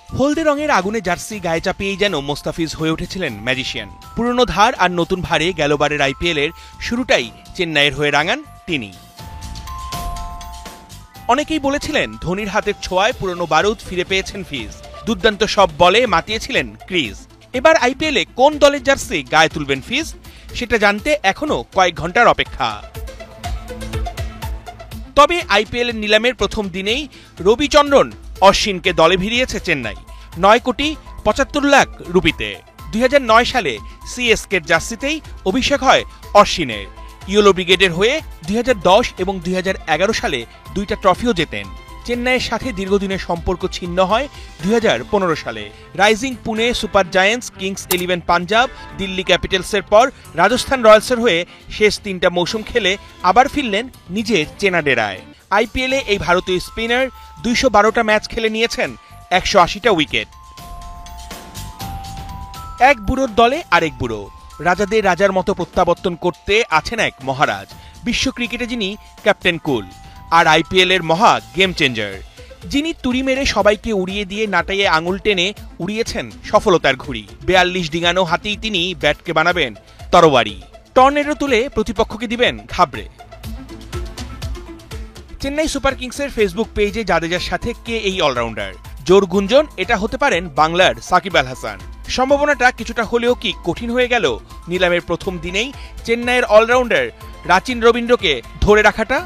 হলদে রঙের আগুনে জার্সি গায়ে চাপিয়েই যেন মোস্তাফিজ হয়ে উঠেছিলেন ম্যাজিশিয়ান। পুরনো ধার আর নতুন ভারে গেলবারের আইপিএলের শুরুটাই চেন্নাইয়ের হয়ে রাঙান তিনি। অনেকেই বলেছিলেন ধোনির হাতের ছোঁয়ায় পুরনো বারুদ ফিরে পেয়েছেন ফিজ। দুর্দান্ত সব বলে মাতিয়েছিলেন ক্রিজ। এবার আইপিএলে কোন দলের জার্সি গায়ে তুলবেন ফিজ, সেটা জানতে এখনো কয়েক ঘন্টার অপেক্ষা। তবে আইপিএলের নিলামের প্রথম দিনেই রবিচন্দ্রন অশ্বিনকে দলে ভিড়িয়েছে চেন্নাই ৯ কোটি ৭৫ লাখ রুপিতে। ২০০৯ সালে সিএসকের জার্সিতেই অভিষেক হয় অশ্বিনের। ইয়েলো ব্রিগেডের হয়ে ২০১০ এবং ২০১১ সালে ২টা ট্রফিও জেতেন। চেন্নাইয়ের সাথে দীর্ঘদিনের সম্পর্ক ছিন্ন হয় ২০১৫ সালে। Rising Pune Super Giants, Kings 11 Punjab, Delhi ক্যাপিটালসের পর রাজস্থান রয়্যালসের হয়ে শেষ ৩টা মৌসুম খেলে আবার ফিরলেন নিজের চেনা ডেরায়। আইপিএলে এই ভারতীয় স্পিনার ২১২টা ম্যাচ খেলে নিয়েছেন ১৮০টা উইকেট। এক বুড়োর দলে আরেক বুড়ো, রাজাদের রাজার মতো প্রত্যাবর্তন করতে আছেন এক মহারাজ। বিশ্ব ক্রিকেটে যিনি ক্যাপ্টেন কুল, আর আইপিএলের মহা গেম চেঞ্জার, যিনি তুড়ি মেরে সবাইকে উড়িয়ে দিয়ে নাটাইয়ে আঙুল টেনে উড়িয়েছেন সফলতার ঘুড়ি। ৪২ ডিঙানো হাতেই তিনি ব্যাটকে বানাবেন তরবারি, টর্নেডো তুলে প্রতিপক্ষকে দিবেন ঘাবড়ে। চেন্নাই সুপার কিংসের ফেসবুক পেজে জাদেজার সাথে কে এই অলরাউন্ডার, জোর গুঞ্জন এটা হতে পারেন বাংলার সাকিব আল হাসান। সম্ভাবনাটা কিছুটা হলেও কি কঠিন হয়ে গেল নিলামের প্রথম দিনেই চেন্নাইয়ের অলরাউন্ডার রাচিন রবীন্দ্রকে ধরে রাখাটা?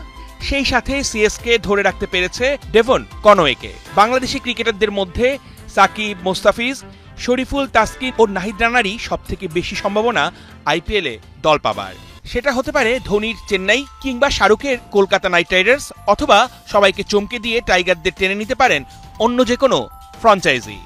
সেই সাথে সিএসকে ধরে রাখতে পেরেছে ডেভন কনওয়েকে। বাংলাদেশি ক্রিকেটারদের মধ্যে সাকিব, মোস্তাফিজ, শরীফুল, তাসকিন ও নাহিদ রানারই সবথেকে বেশি সম্ভাবনা আইপিএলে দল পাবার। সেটা হতে পারে ধোনির চেন্নাই কিংবা শাহরুখের কলকাতা নাইট রাইডার্স, অথবা সবাইকে চমকে দিয়ে টাইগারদের টেনে নিতে পারেন অন্য যে কোনো ফ্র্যাঞ্চাইজি।